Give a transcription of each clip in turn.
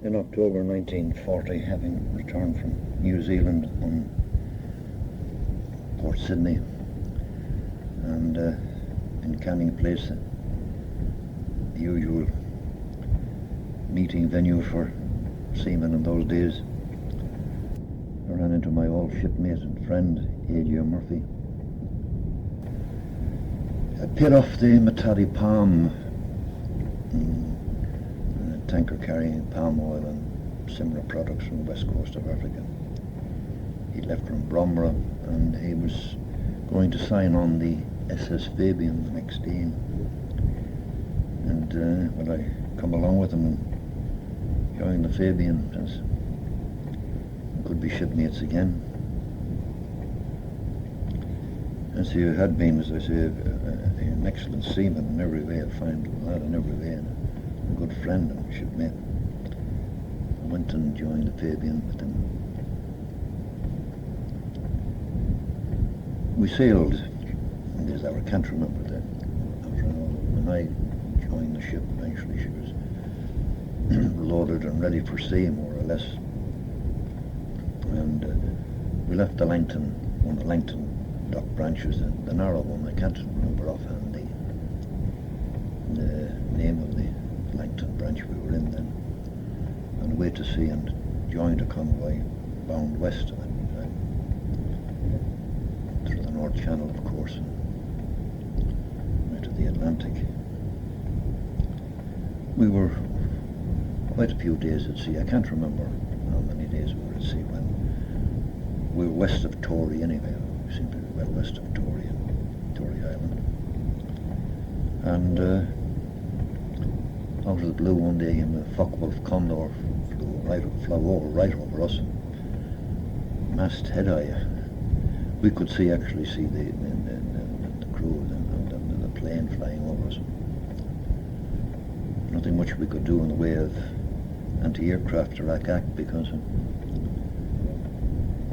In October 1940, having returned from New Zealand on Port Sydney and in Canning Place, the usual meeting venue for seamen in those days, I ran into my old shipmate and friend, A.J. Murphy. I paid off the Matadi Palm, a tanker carrying palm oil and similar products from the west coast of Africa. He left from Bromera and he was going to sign on the SS Fabian the next day. And when I come along with him and join the Fabian, since we could be shipmates again. And so he had been, as I say, an excellent seaman in every way, a fine lad in every way, and a good friend and shipmate. I went and joined the Fabian with him. We sailed, in these hours, I can't remember that. When I joined the ship, eventually she was loaded and ready for sea, more or less. And we left the Langton, one of the Langton dock branches, the narrow one. I can't remember offhand the name of the Langton branch we were in then, and away to sea and joined a convoy bound west of it, through the North Channel, of course, and into the Atlantic. We were quite a few days at sea. I can't remember how many days we were at sea when we were west of Tory anyway. We seemed to be well west of Tory Island. And out of the blue one day, a Focke-Wulf Condor flew right over us, mast head high. We could actually see the crew and the plane flying over us. Nothing much we could do in the way of anti-aircraft or ack because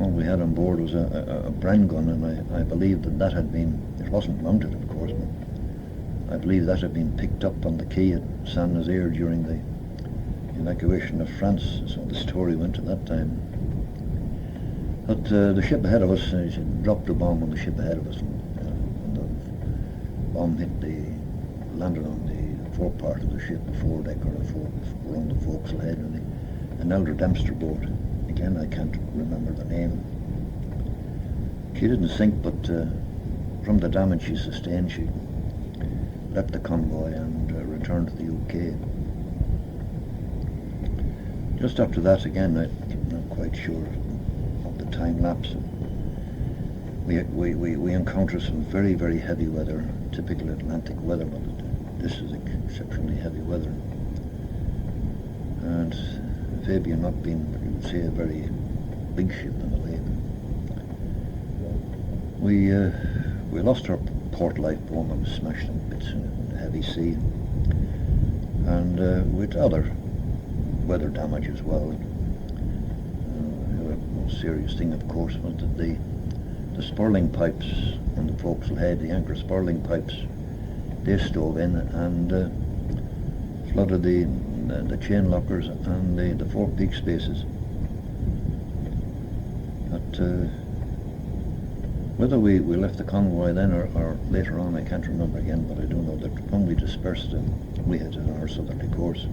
all we had on board was a Bren gun, and I believe that had been, it wasn't mounted of course, but I believe that had been picked up on the quay at Saint-Nazaire during the evacuation of France, so the story went at that time. But the ship ahead of us, she dropped a bomb on the ship ahead of us, and the bomb landed on the forepart of the ship, the foredeck or around the forecastle head, and an elder Dempster boat. Again, I can't remember the name. She didn't sink, but from the damage she sustained, she left the convoy and returned to the UK. Just after that, again, I'm not quite sure of the time lapse. We encountered some very, very heavy weather, typical Atlantic weather, but this is exceptionally heavy weather. And Fabian not being, you would say, a very big ship in a way. We lost our port light boom and was smashed in bits in a heavy sea, and with other weather damage as well. The most serious thing, of course, was that the spurling pipes on the forecastle head, the anchor spurling pipes, they stove in and flooded the chain lockers and the forepeak spaces. But whether we left the convoy then or later on, I can't remember again, but I do know that when we dispersed, we had our southerly course.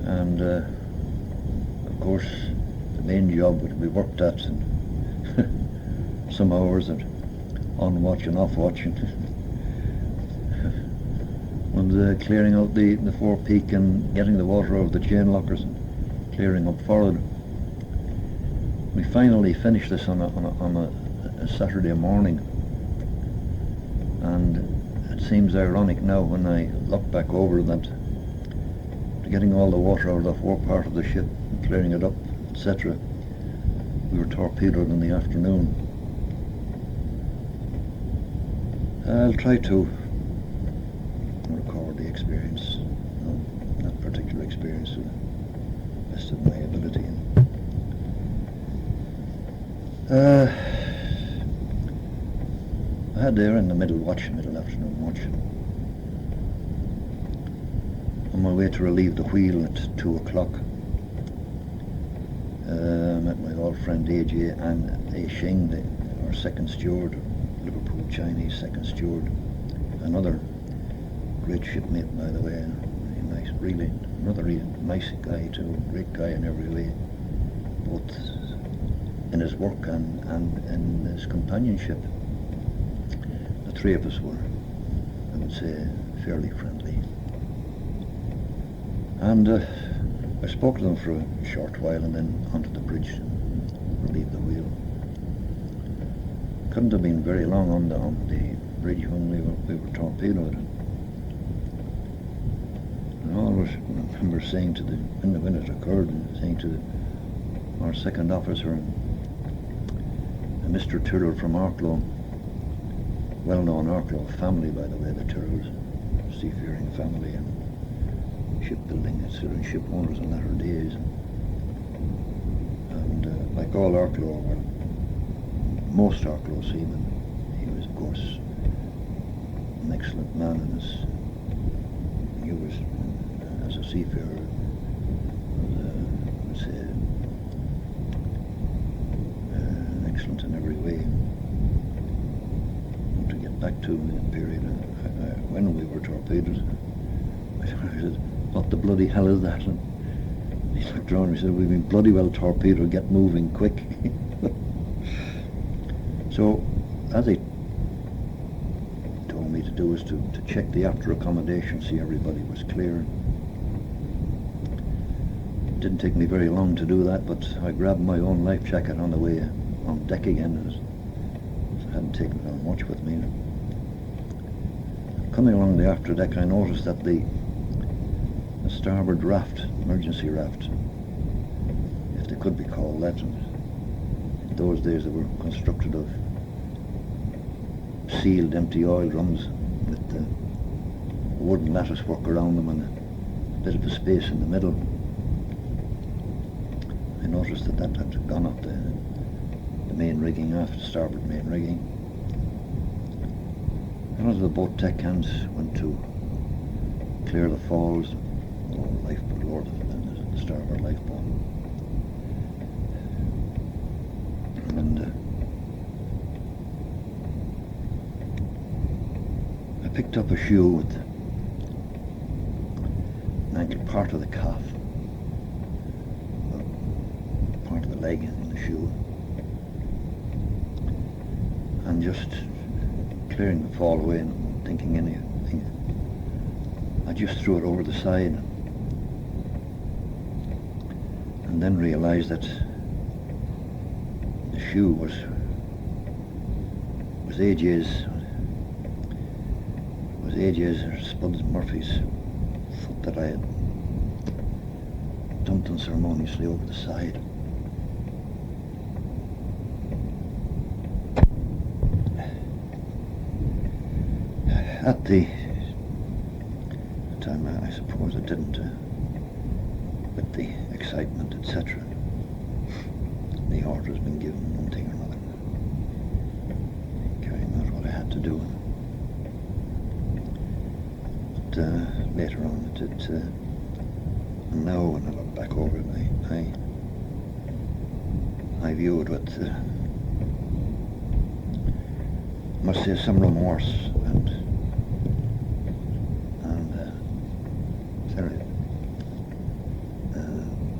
And of course, the main job would be worked at and some hours at on watch and off watch, and clearing out the forepeak and getting the water out of the chain lockers and clearing up forward. We finally finished this on a Saturday morning, and it seems ironic now when I look back over that, getting all the water out of the forepart of the ship, clearing it up, etc. We were torpedoed in the afternoon. I'll try to record the experience, that particular experience, to the best of my ability. I had there in the middle afternoon watch, a on my way to relieve the wheel at 2 o'clock. Met my old friend AJ and A Shing, our second steward, Liverpool Chinese second steward, another great shipmate, by the way, nice, really, another really nice guy too, great guy in every way, both in his work and in his companionship. The three of us were, I would say, fairly friendly. And I spoke to them for a short while and then onto the bridge and relieved the wheel. Couldn't have been very long on the bridge when we were torpedoed. And I always remember saying to when it occurred, saying to our second officer, Mr. Tyrrell from Arklow, well-known Arklow family, by the way, the Tyrrells, seafaring family and shipbuilding, etc., ship owners in latter days. And like all Arklow, well, most Arklow seamen, he was, of course, an excellent man, and he was, as a seafarer, I would say, excellent in every way. And to get back to the period when we were torpedoed, I said, what the bloody hell is that? And he looked around and he said, we've been bloody well torpedoed, get moving quick. So, as he told me to do was to check the after accommodation, see everybody was clear. It didn't take me very long to do that, but I grabbed my own life jacket on the way on deck again, as I hadn't taken it on much with me. Coming along the after deck, I noticed that the starboard raft, emergency raft, if they could be called that, and in those days they were constructed of sealed empty oil drums with wooden lattice work around them and a bit of a space in the middle. I noticed that had gone up the main rigging aft, starboard main rigging. One of the boat deck hands went to clear the falls, lifeboat lower than the starboard lifeboat. And I picked up a shoe with an ankle, part of the calf, part of the leg in the shoe, and just clearing the fall away and thinking anything, I just threw it over the side, and then realised that the shoe was AJ's or Spuds Murphy's foot that I had dumped unceremoniously over the side. At the time, I suppose I didn't, with the excitement, etc. The order has been given, one thing or another, carrying out what I had to do. But later on, now when I look back over it, I view it with, I must say, some remorse and very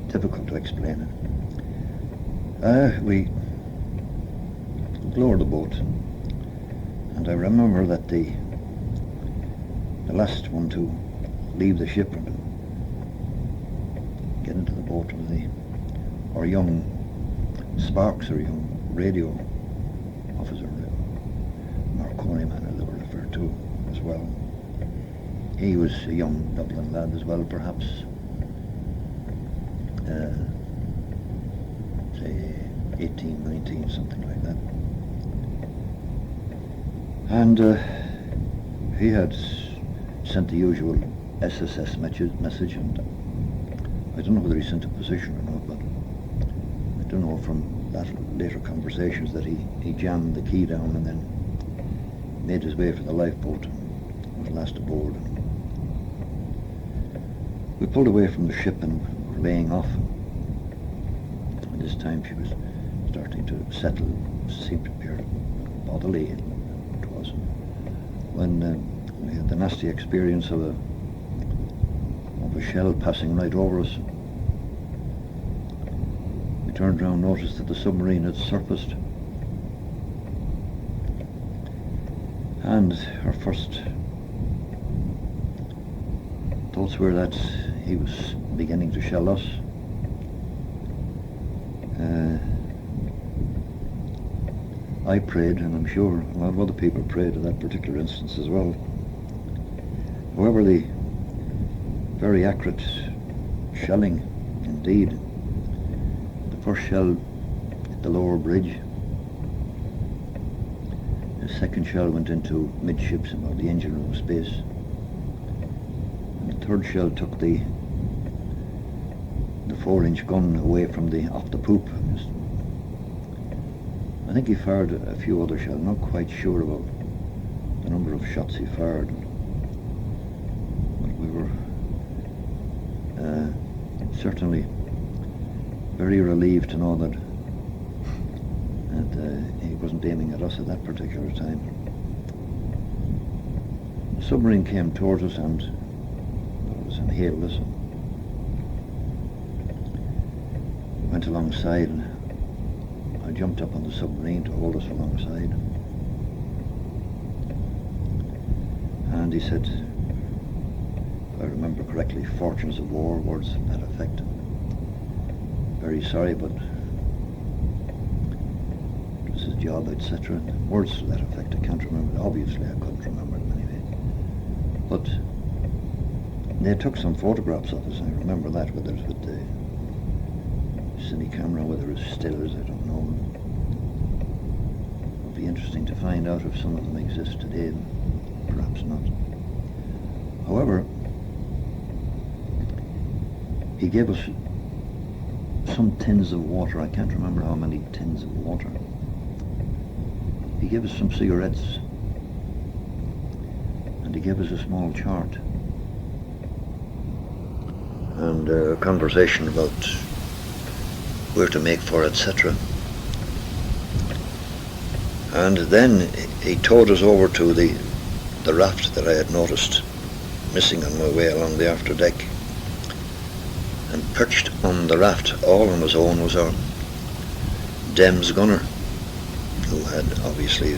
difficult to explain it. We lowered the boat, and I remember that the last one to leave the ship and get into the boat was our young Sparks, or young radio officer, Marconi man, as they were referred to as well. He was a young Dublin lad as well, perhaps, say 18, 19, something like that. And he had sent the usual SSS message, and I don't know whether he sent a position or not, but I do know from later conversations that he jammed the key down and then made his way for the lifeboat and was last aboard. We pulled away from the ship and were laying off. And this time she was starting to settle, seemed to appear bodily, it was, when we had the nasty experience of a shell passing right over us. We turned round and noticed that the submarine had surfaced. And our first thoughts were that he was beginning to shell us. I prayed, and I'm sure a lot of other people prayed in that particular instance as well. However, the very accurate shelling, indeed. The first shell hit the lower bridge. The second shell went into midships about the engine room space. And the third shell took the 4-inch gun away from off the poop. I think he fired a few other shells. I'm not quite sure about the number of shots he fired. But we were certainly very relieved to know that he wasn't aiming at us at that particular time. The submarine came towards us and it was inhaled us. We went alongside and I jumped up on the submarine to hold us alongside. And he said, if I remember correctly, fortunes of war, words to that effect. Very sorry, but it was his job, etc. Words to that effect, I can't remember. Obviously, I couldn't remember them anyway. But they took some photographs of us, I remember that, whether it's with the cine camera, whether it's stillers, I don't know. It would be interesting to find out if some of them exist today, perhaps not. However, he gave us some tins of water. I can't remember how many tins of water. He gave us some cigarettes and he gave us a small chart and a conversation about where to make for, etc. And then he towed us over to the raft that I had noticed missing on my way along the after deck, and perched on the raft all on his own was our Dems gunner, who had obviously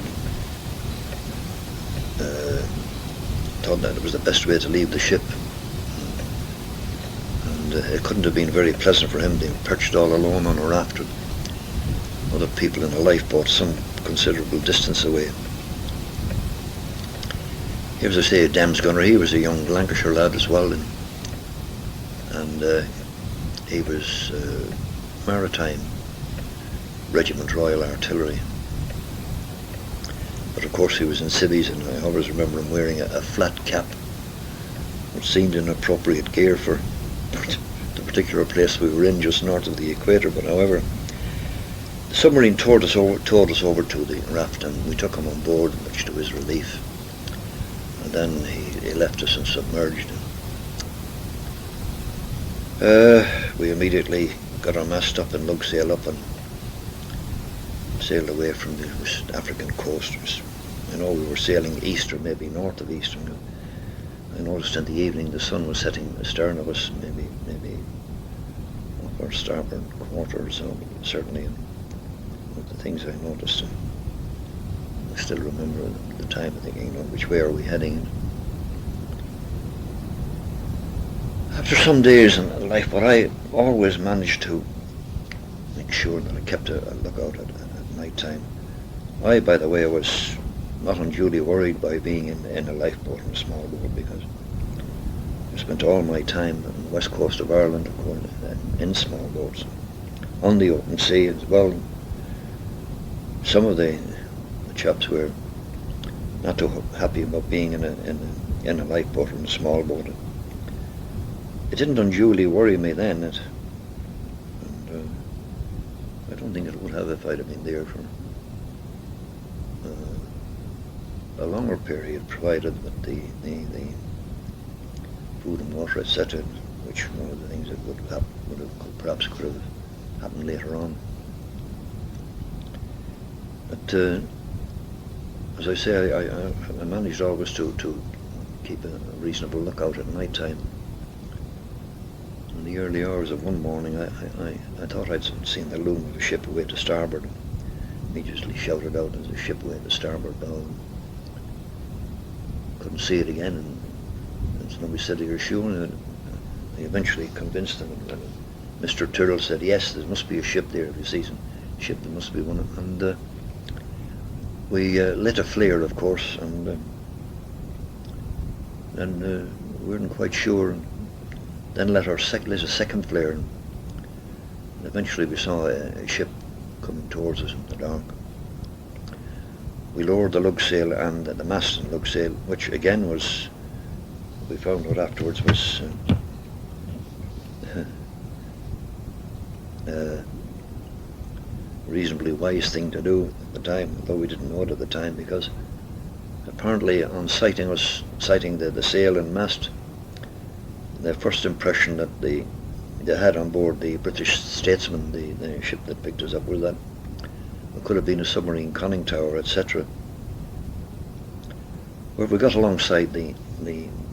thought that it was the best way to leave the ship, and it couldn't have been very pleasant for him being perched all alone on a raft with other people in a lifeboat some considerable distance away. He was, I say, a Dems gunner. He was a young Lancashire lad as well, and he was Maritime Regiment Royal Artillery. But of course he was in civvies, and I always remember him wearing a flat cap, which seemed inappropriate gear for the particular place we were in, just north of the equator. But however, the submarine towed us over to the raft, and we took him on board, much to his relief. And then he left us and submerged. We immediately got our mast up and lug sail up and sailed away from the West African coast. I know we were sailing east or maybe north of east. And I noticed in the evening the sun was setting astern of us, maybe off our starboard quarter or so, certainly. One of the things I noticed, I still remember the time thinking, which way are we heading? After some days in life, but I always managed to make sure that I kept a lookout at night time. I, by the way, was not unduly worried by being in a lifeboat, in a small boat, because I spent all my time on the west coast of Ireland, of course, in small boats, on the open sea as well. Some of the chaps were not too happy about being in a lifeboat or in a small boat. It didn't unduly worry me then, and I don't think it would have if I'd have been there for a longer period, provided that the food and water, etc., which one of the things that perhaps could have happened later on. But as I say, I managed always to keep a reasonable lookout at night time. In the early hours of one morning, I thought I'd seen the loom of a ship away to starboard. Immediately shouted out, "There's a ship away to starboard bow." Couldn't see it again, and somebody said, "You're sure?" And I eventually convinced them. And Mr. Tyrrell said, "Yes, there must be a ship there. If you see a ship, there must be one." And we lit a flare, of course, and we weren't quite sure. And then lit a second flare, and eventually we saw a ship coming towards us in the dark. We lowered the lug sail and the mast and lug sail, which again was, we found out afterwards, was a reasonably wise thing to do at the time, although we didn't know it at the time, because apparently on sighting the sail and mast, the first impression that they had on board the British Statesman, the ship that picked us up, was that it could have been a submarine conning tower, etc. Well, we got alongside the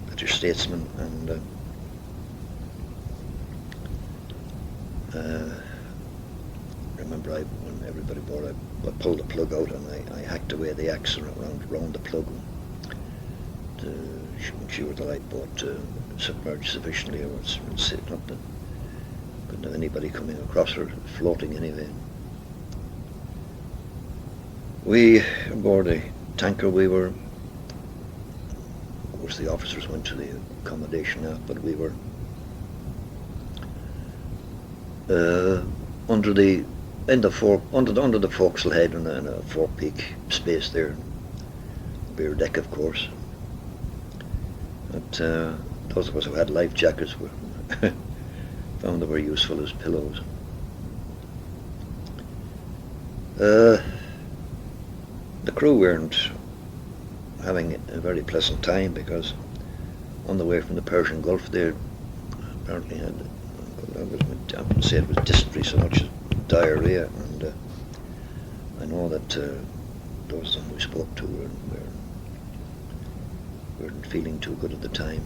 British Statesman, and remember, when everybody bored, I pulled the plug out and I hacked away the axe around the plug to make sure the lifeboat submerged sufficiently, or it's not that couldn't have anybody coming across her, floating anyway. We, aboard a tanker, we were, of course the officers went to the accommodation aft, but we were under the forecastle head and a forepeak space there, rear deck, of course. But those of us who had life jackets found they were useful as pillows. The crew weren't having a very pleasant time, because on the way from the Persian Gulf they apparently had, I wouldn't say it was dysentery so much as diarrhea, and I know that those of them we spoke to weren't feeling too good at the time.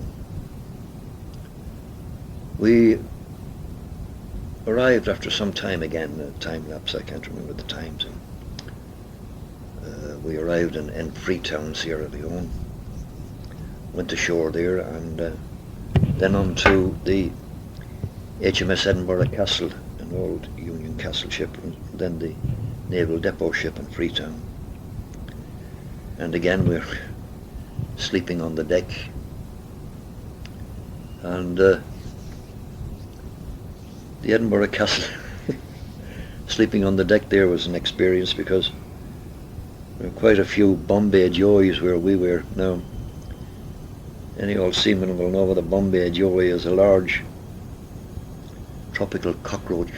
We arrived after some time again, a time lapse, I can't remember the times. We arrived in Freetown, Sierra Leone, went ashore there, and then on to the HMS Edinburgh Castle, an old Union Castle ship, and then the Naval Depot ship in Freetown. And again we're sleeping on the deck, and the Edinburgh Castle, sleeping on the deck there was an experience, because there were quite a few Bombay joys where we were. Now, any old seaman will know what a Bombay joy is: a large tropical cockroach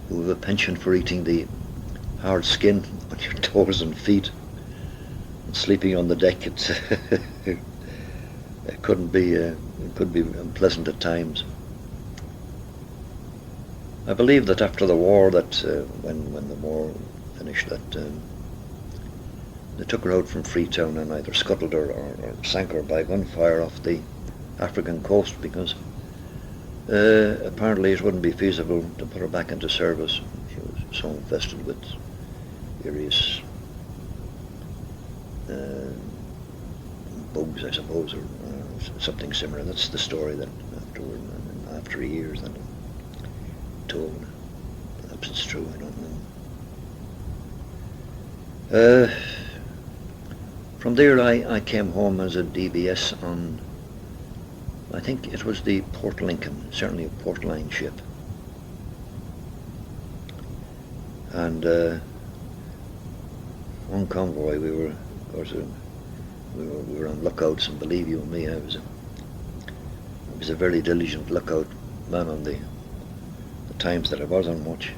who have a penchant for eating the hard skin on your toes and feet. And sleeping on the deck, it could be unpleasant at times. I believe that after the war, that when the war finished, that they took her out from Freetown and either scuttled her or sank her by gunfire off the African coast, because apparently it wouldn't be feasible to put her back into service. She was so infested with various bugs, I suppose, or something similar. That's the story that after years that I'm told. Perhaps it's true, I don't know. From there I came home as a DBS on, I think it was the Port Lincoln, certainly a Port Line ship. And on convoy we were, of course, we were on lookouts, and believe you me, I was a very diligent lookout man on the times that I was on watch.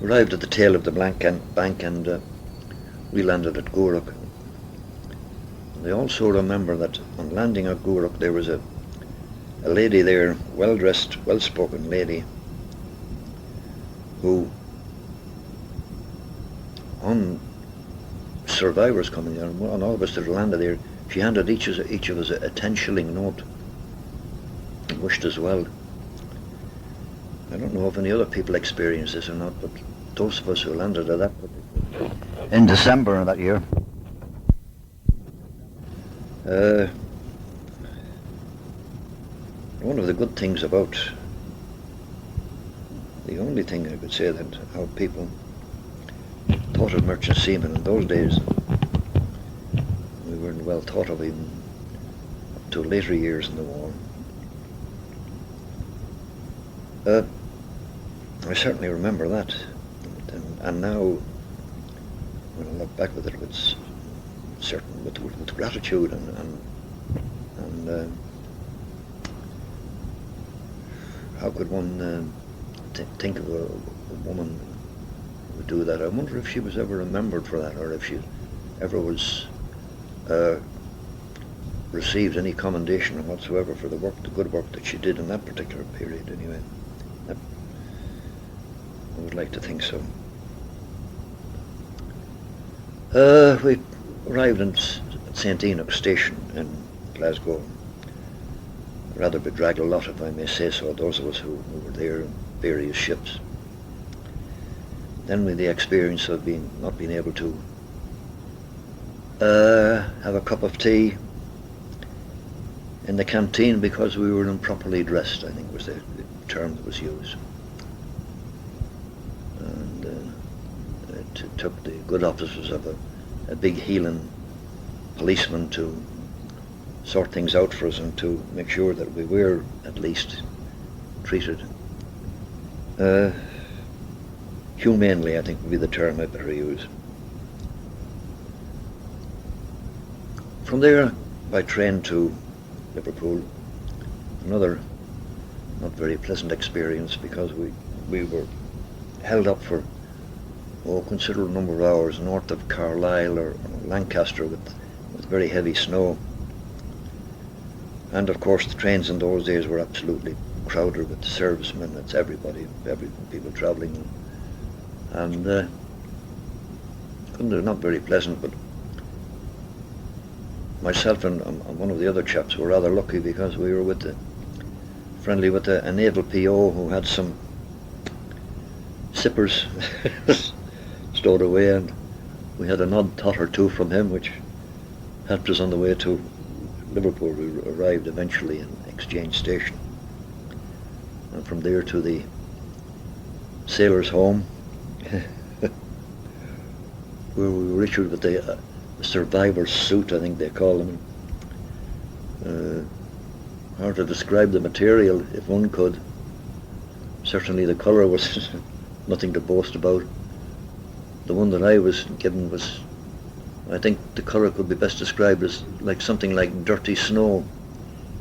Arrived at the tail of the bank, and we landed at Gourock. And I also remember that on landing at Gourock there was a a lady there, well-dressed, well-spoken lady, who, on survivors coming in, on all of us that landed there, she handed each of us a 10-shilling note and wished us well. I don't know if any other people experienced this or not, but those of us who landed at that in December of that year, one of the good things about, the only thing I could say that how people thought of merchant seamen in those days, we weren't well thought of even up to later years in the war. I certainly remember that, and now when I look back with it, it's certain with gratitude and how could one think of a woman who would do that? I wonder if she was ever remembered for that, or if she ever was received any commendation whatsoever for the good work that she did in that particular period. Anyway, I would like to think so. We arrived in St. Enoch Station in Glasgow. A rather bedraggled lot, if I may say so, those of us who were there in various ships. Then with the experience of not being able to have a cup of tea in the canteen because we were improperly dressed, I think was the term that was used. And it took the good offices of a big heeling policeman to sort things out for us and to make sure that we were at least treated humanely, I think would be the term I better use. From there, by train to Liverpool, another not very pleasant experience, because we were held up for a considerable number of hours north of Carlisle or Lancaster with very heavy snow. And of course the trains in those days were absolutely crowded with servicemen. It's everybody, people travelling, and they're not very pleasant. But myself and one of the other chaps were rather lucky, because we were friendly with a naval PO who had some sippers stowed away, and we had an odd tot or two from him, which helped us on the way to Liverpool. We arrived eventually in Exchange Station, and from there to the sailor's home, where we were issued with the survivor's suit, I think they call them. Hard to describe the material, if one could. Certainly the colour was nothing to boast about. The one that I was given was, I think the colour could be best described as like something like dirty snow.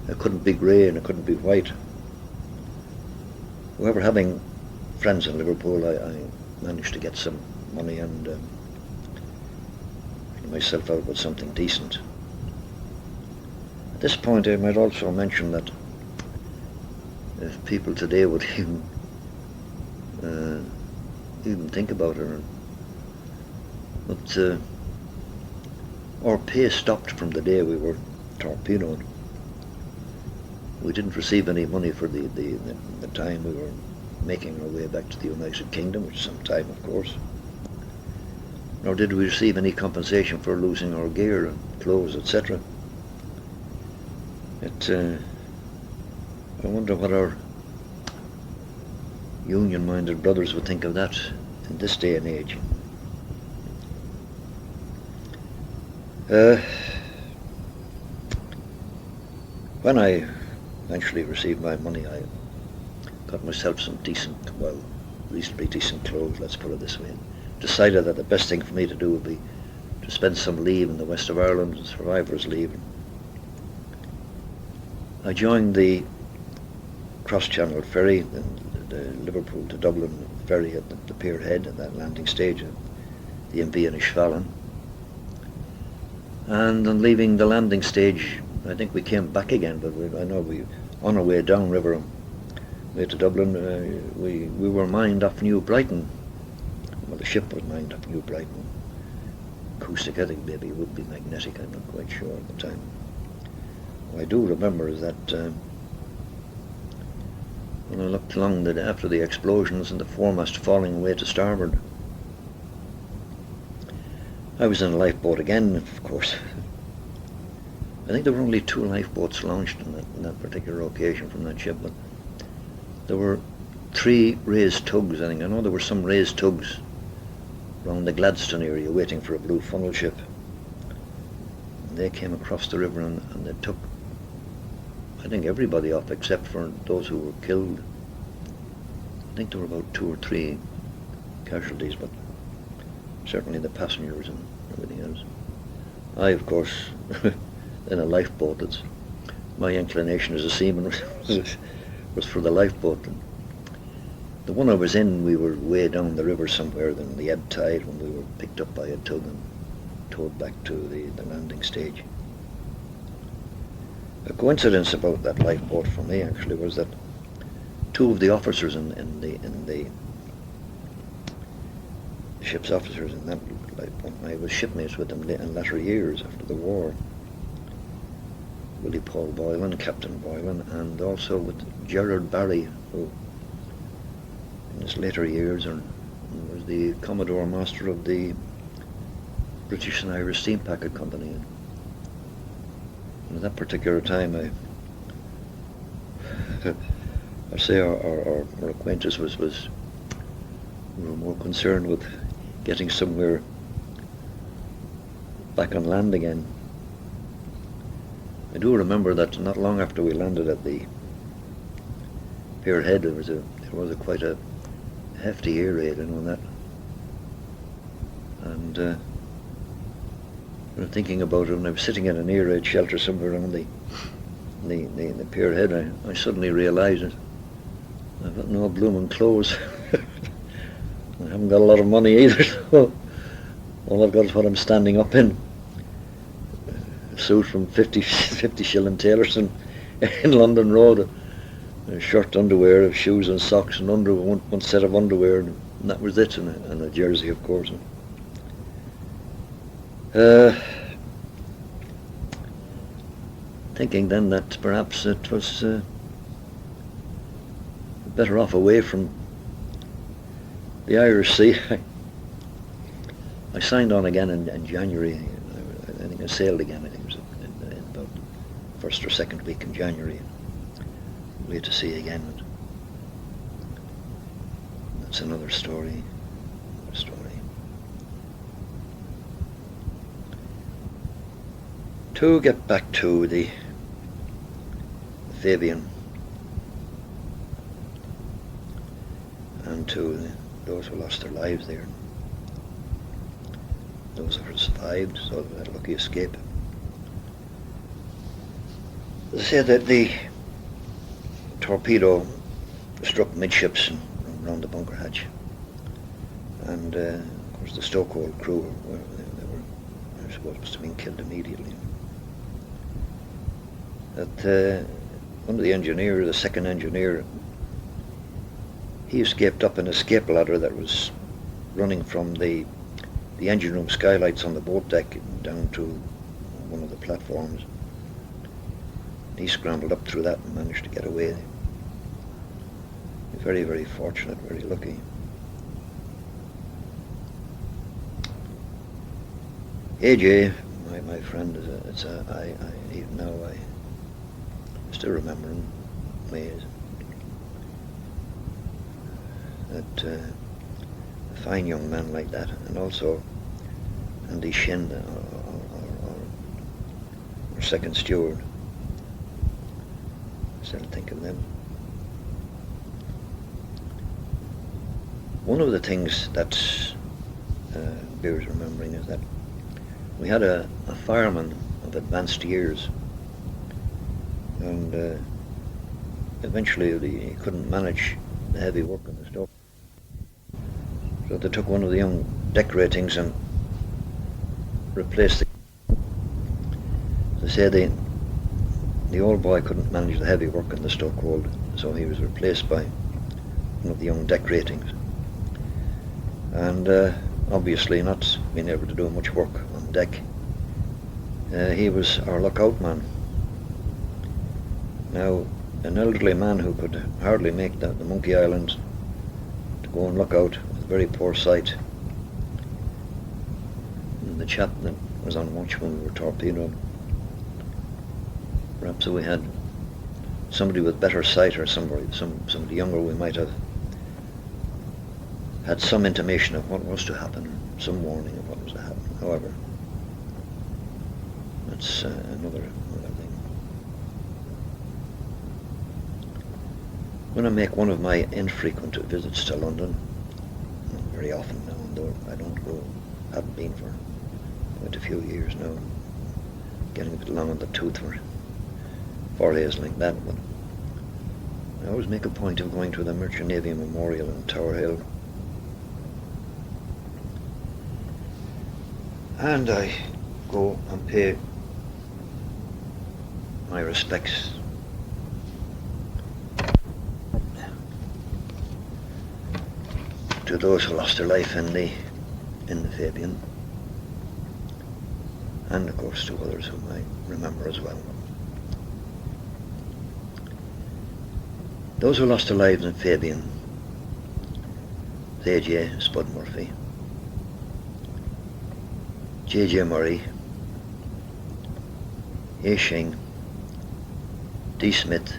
It couldn't be grey and it couldn't be white. However, having friends in Liverpool, I managed to get some money and get myself out with something decent. At this point I might also mention that if people today would even think about it, but our pay stopped from the day we were torpedoed. We didn't receive any money for the time we were making our way back to the United Kingdom, which is some time, of course. Nor did we receive any compensation for losing our gear and clothes, etc. I wonder what our union-minded brothers would think of that in this day and age. When I eventually received my money, I got myself some reasonably decent clothes, let's put it this way. Decided that the best thing for me to do would be to spend some leave in the west of Ireland, survivor's leave. I joined the cross-channel ferry, the Liverpool to Dublin ferry at the pier head at that landing stage, the MV Inishvallen. And on leaving the landing stage, I think we came back again, but I know on our way downriver, way to Dublin, we were mined off New Brighton. Well, the ship was mined off New Brighton. Acoustic, I think maybe it would be magnetic, I'm not quite sure at the time. What I do remember is that when I looked along after the explosions and the foremast falling away to starboard, I was in a lifeboat again, of course. I think there were only 2 lifeboats launched in that particular occasion from that ship, but there were 3 raised tugs, I think. I know there were some raised tugs around the Gladstone area waiting for a blue funnel ship. And they came across the river and they took, I think, everybody off except for those who were killed. I think there were about 2 or 3 casualties, but certainly the passengers and everything else. I, of course, in a lifeboat, my inclination as a seaman was for the lifeboat. And the one I was in, we were way down the river somewhere in the ebb tide when we were picked up by a tug and towed back to the landing stage. A coincidence about that lifeboat for me actually was that 2 of the officers in the ship's officers in that lifeboat, I was shipmates with them in latter years after the war. Willie Paul Boylan, Captain Boylan, and also with Gerard Barry, who in his later years was the Commodore Master of the British and Irish Steam Packet Company. And at that particular time, I say our acquaintance was we were more concerned with getting somewhere back on land again. I do remember that not long after we landed at the Pier Head, there was quite a hefty air raid, I know that. And when I'm thinking about it, when I was sitting in an air raid shelter somewhere on the Pier Head, I suddenly realised that I've got no blooming clothes. I haven't got a lot of money either, so all I've got is what I'm standing up in. A suit from 50 shilling tailors in London Road, a shirt, underwear, shoes and socks, and one set of underwear, and that was it, and a jersey, of course. Thinking then that perhaps it was better off away from the Irish Sea. I signed on again in January. I think I sailed again. I think it was in about the 1st or 2nd week in January. Way to sea again. That's another story. To get back to the Fabian and to those who lost their lives there, those who survived, so they had a lucky escape. They said that the torpedo struck midships and around the bunker hatch, and of course the stokehold crew were, I suppose, must have been killed immediately. That one of the engineers, the second engineer, he escaped up an escape ladder that was running from the engine room skylights on the boat deck down to one of the platforms. He scrambled up through that and managed to get away. Very, very fortunate, very lucky. AJ, my friend, even now I still remember him. That a fine young man like that, and also Andy Shin, our second steward. I still think of them. One of the things that bears remembering is that we had a fireman of advanced years, and eventually he couldn't manage the heavy work on the stove. So they took one of the young deck ratings and replaced it. They say the the old boy couldn't manage the heavy work in the stokehold, so he was replaced by one of the young deck ratings. And obviously not being able to do much work on deck, he was our lookout man. Now, an elderly man who could hardly make the Monkey Island to go and look out with very poor sight. And the chap that was on watch when we were torpedoed, perhaps if we had somebody with better sight or somebody younger, we might have had some intimation of what was to happen, some warning of what was to happen. However, that's another thing. When I make one of my infrequent visits to London, not very often now, though I don't go, haven't been for quite a few years now, getting a bit long on the tooth for days like that, but I always make a point of going to the Merchant Navy Memorial in Tower Hill, and I go and pay my respects to those who lost their life in the Fabian, and of course to others whom I remember as well. Those who lost their lives in Fabian: A.J. Spud Murphy, J.J. Murray, A. Shing, D. Smith,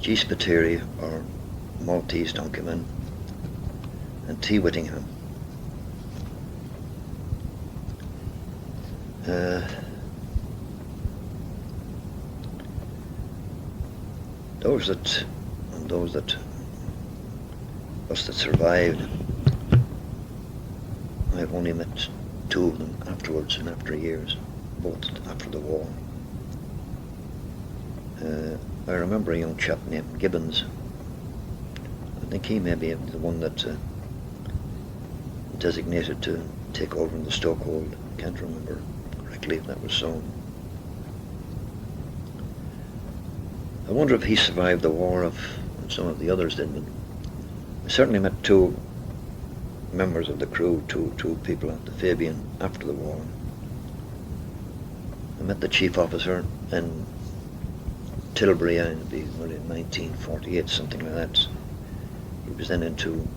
G. Spiteri or Maltese donkeyman, and T. Whittingham. Those that survived, I've only met two of them afterwards and after years, both after the war. I remember a young chap named Gibbons. I think he may be the one that designated to take over in the stokehold. I can't remember correctly if that was so. I wonder if he survived the war, if some of the others didn't. I certainly met two members of the crew, two people at the Fabian after the war. I met the chief officer in Tilbury, it'd be in 1948, something like that. He was then into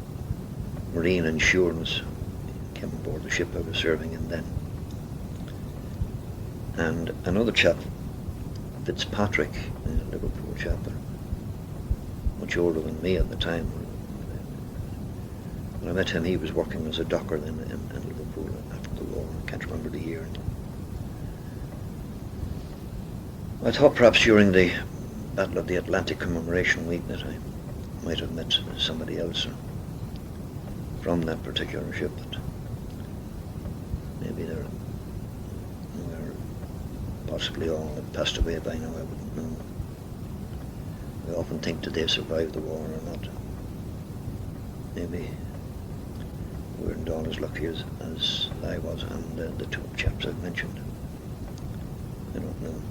marine insurance. He came aboard the ship I was serving in then. And another chap, Fitzpatrick, a Liverpool chap, much older than me at the time. When I met him, he was working as a docker then in Liverpool after the war. I can't remember the year. I thought perhaps during the Battle of the Atlantic Commemoration Week that I might have met somebody else from that particular ship, but maybe they're possibly all had passed away by now, I wouldn't know. I often think, did they survive the war or not? Maybe we weren't all as lucky as I was and the two chaps I've mentioned. I don't know.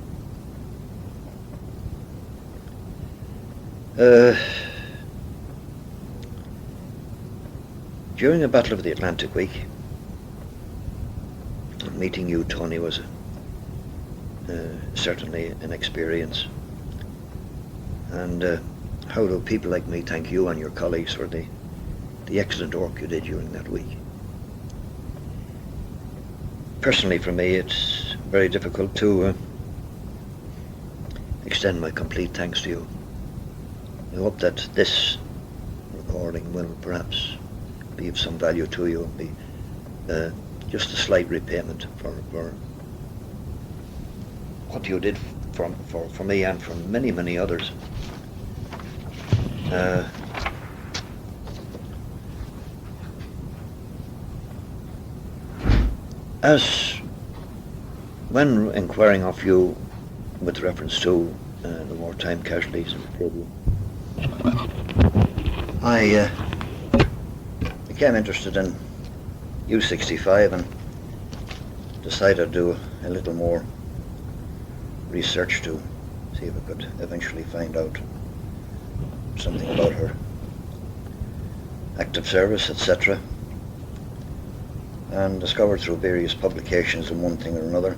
During the Battle of the Atlantic Week, meeting you, Tony, was certainly an experience. And how do people like me thank you and your colleagues for the excellent work you did during that week? Personally, for me, it's very difficult to extend my complete thanks to you. I hope that this recording will perhaps be of some value to you and be just a slight repayment for what you did for me and for many, many others. As when inquiring of you with reference to the wartime casualties in the program, I became interested in U-65 and decided to do a little more research to see if I could eventually find out something about her active service, etc., and discovered through various publications and one thing or another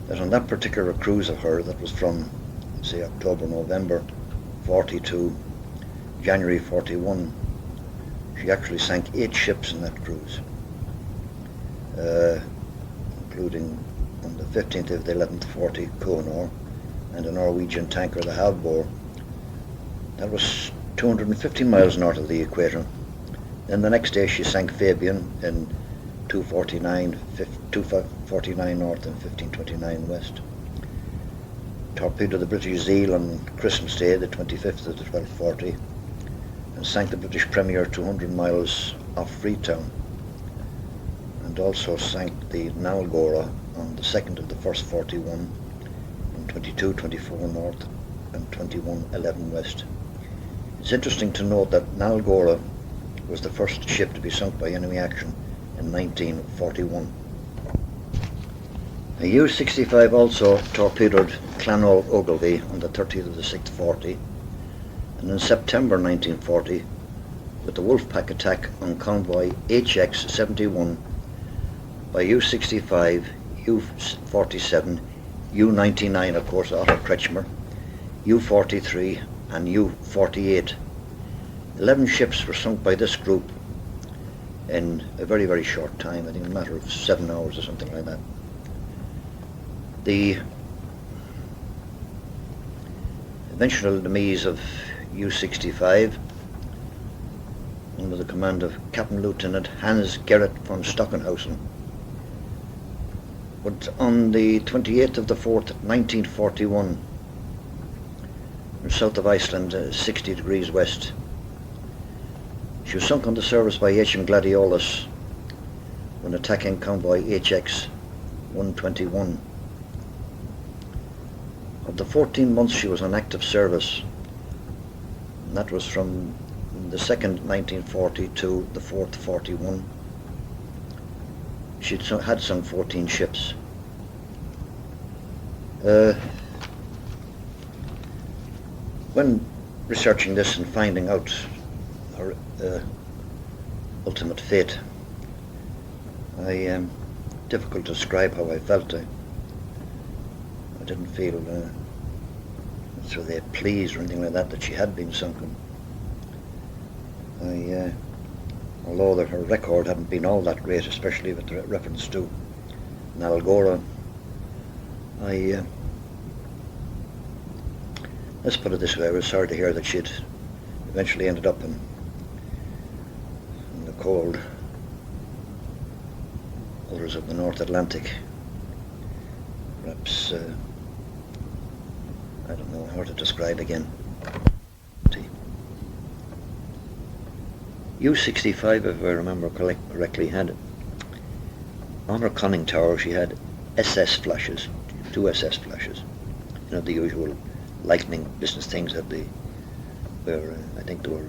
that on that particular cruise of her, that was from, say, October, November 40 to January 41, she actually sank 8 ships in that cruise, including on the 15th of the 11th 40 Koh-i-Noor, and a Norwegian tanker, the Havbor. That was 250 miles north of the equator. Then the next day she sank Fabian in 249 north and 1529 west. Torpedoed the British Zeal on Christmas Day, the 25th of the 1240, and sank the British Premier 200 miles off Freetown, and also sank the Nalgora on the 2nd of the 1st 41 in 2224 north and 2111 west. It's interesting to note that Nalgora was the first ship to be sunk by enemy action in 1941. A U-65 also torpedoed Clanall Ogilvie on the 30th of the 6th 40, and in September 1940, with the Wolfpack attack on convoy HX-71 by U-65, U-47, U-99, of course, Otto Kretschmer, U-43 and U-48. 11 ships were sunk by this group in a very, very short time, I think a matter of 7 hours or something like that. The eventual demise of U-65 under the command of Captain Lieutenant Hans Gerrit von Stockenhausen. But on the 28th of the 4th, 1941, south of Iceland, 60 degrees west, she was sunk on the service by H.M. Gladiolus when attacking convoy HX-121. Of the 14 months she was on active service, and that was from the 2nd 1940 to the 4th 41, she had sunk 14 ships. When researching this and finding out her ultimate fate, difficult to describe how I felt. I didn't feel so they pleased or anything like that she had been sunken. Although her record hadn't been all that great, especially with reference to Nalgora, let's put it this way, I was sorry to hear that she'd eventually ended up in the cold waters of the North Atlantic. Perhaps, I don't know how to describe again. U-65, if I remember correctly, had on her conning tower she had SS flashes, 2 SS flashes. You know, the usual lightning business things that I think they were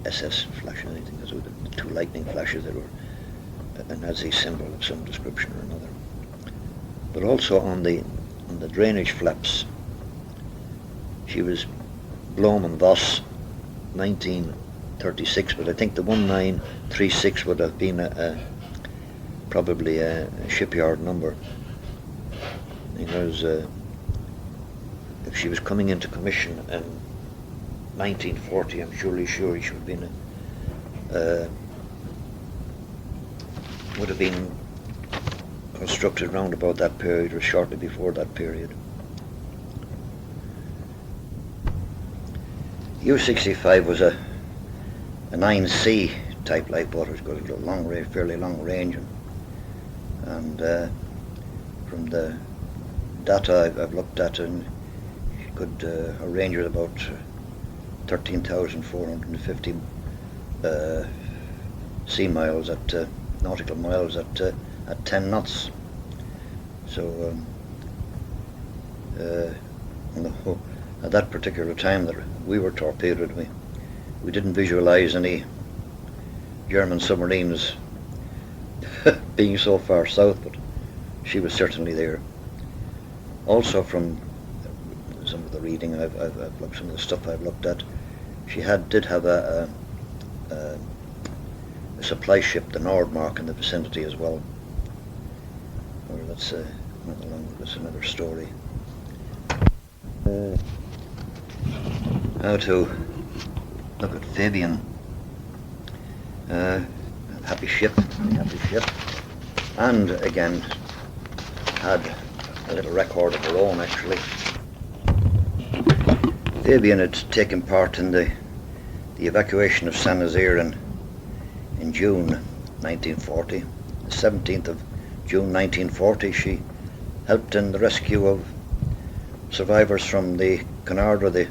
SS flashes. I think those were the 2 lightning flashes that were a Nazi symbol of some description or another. But also on the drainage flaps, she was Blom and Voss 1936, but I think the 1936 would have been probably a shipyard number, because if she was coming into commission in 1940, I'm surely sure she would have been would have been constructed round about that period or shortly before that period. U-65 was a 9C type lifeboat. It was got a long range, fairly long range, and from the data I've looked at, and she could her range was about 13,450 sea miles at nautical miles at 10 knots. So at that particular time that we were torpedoed, we didn't visualize any German submarines being so far south, but she was certainly there. Also from some of the reading I've looked, some of the stuff I've looked at, she did have a supply ship, the Nordmark, in the vicinity as well. Or that's that's another story. Now to look at Fabian. Happy ship, and again had a little record of her own actually. Fabian had taken part in the evacuation of Saint-Nazaire in June 1940. The 17th of June 1940, she helped in the rescue of survivors from the Cunarder, the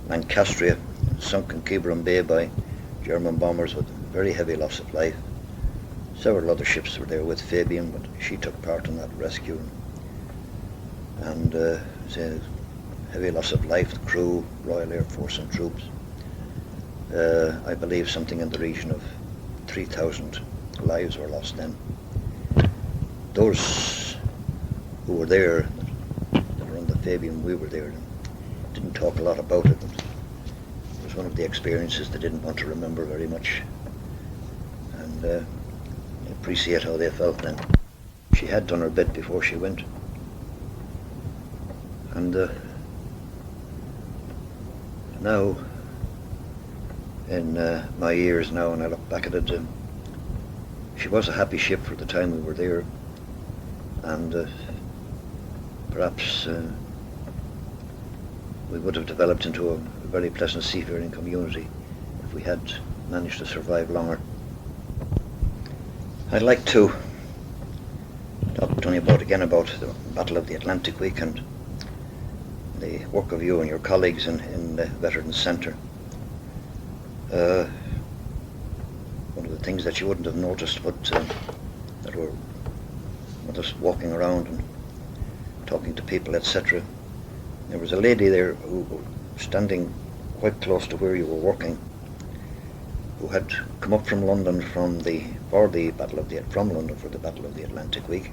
Lancastria, sunk in Quiberon Bay by German bombers with very heavy loss of life. Several other ships were there with Fabian, but she took part in that rescue. And it's a heavy loss of life, the crew, Royal Air Force and troops. I believe something in the region of 3,000 lives were lost then. Those who were there, that were on the Fabian, we were there, didn't talk a lot about it, but it was one of the experiences they didn't want to remember very much. And appreciate how they felt then. She had done her bit before she went. And now, in my years now, and I look back at it, she was a happy ship for the time we were there, and perhaps we would have developed into a very pleasant seafaring community if we had managed to survive longer. I'd like to talk to you again about the Battle of the Atlantic Week and the work of you and your colleagues in the Veterans Centre. One of the things that you wouldn't have noticed, but that were with us walking around and talking to people, etc. There was a lady there who was standing quite close to where you were working, who had come up from London for the Battle of the Atlantic Week.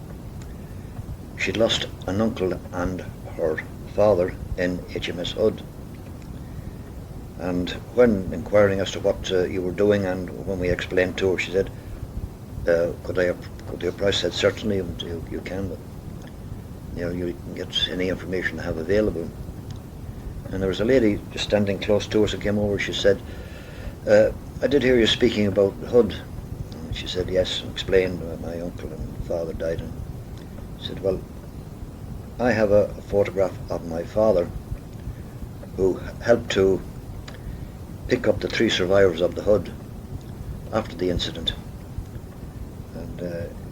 She'd lost an uncle and her father in HMS Hood. And when inquiring as to what you were doing, and when we explained to her, she said, could I apprise? Said, certainly, you can, but you can get any information I have available. And there was a lady just standing close to us who came over. She said, I did hear you speaking about Hood. And she said, yes, and explained my uncle and father died. And said, well, I have a photograph of my father who helped to pick up the 3 survivors of the Hood after the incident. And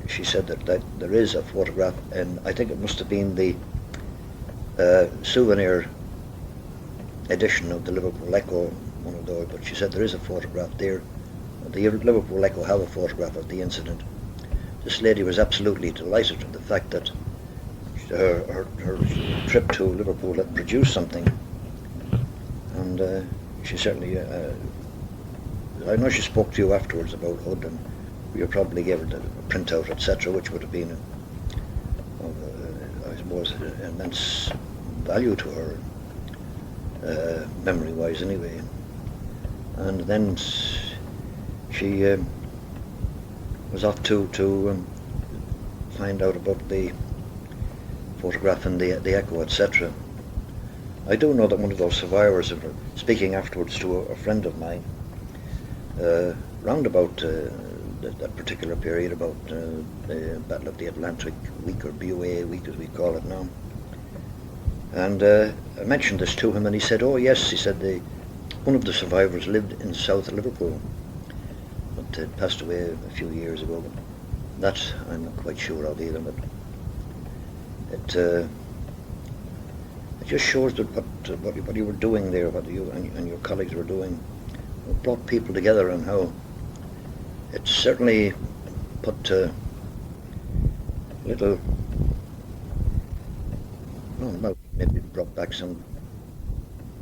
she said that there is a photograph, and I think it must have been the souvenir edition of the Liverpool Echo, one of those, but she said there is a photograph there. The Liverpool Echo have a photograph of the incident. This lady was absolutely delighted with the fact that her trip to Liverpool had produced something, and she certainly, I know she spoke to you afterwards about Hood, and you probably gave her the printout, etc., which would have been of, I suppose, immense value to her, memory-wise anyway. And then she was off to find out about the photograph in the Echo, etc. I do know that one of those survivors, speaking afterwards to a friend of mine, round about that particular period, about the Battle of the Atlantic Week, or BOA Week as we call it now, and I mentioned this to him, and he said, oh yes, he said one of the survivors lived in South Liverpool, but had passed away a few years ago. But that I'm not quite sure of either, but it just shows that what you were doing there, what you and your colleagues were doing, brought people together, and how it certainly put little, well, maybe brought back some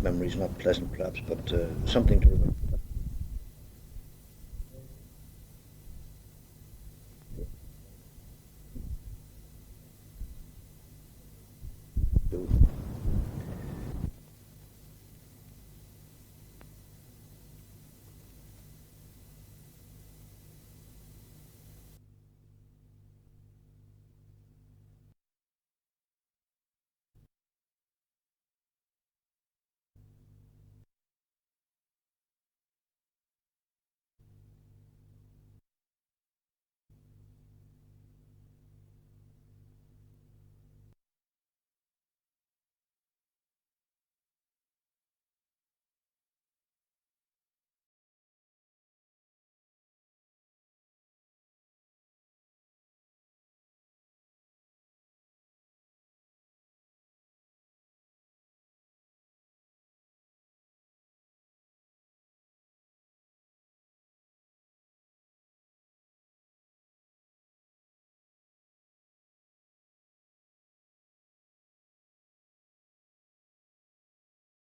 memories, not pleasant perhaps, but something to remember.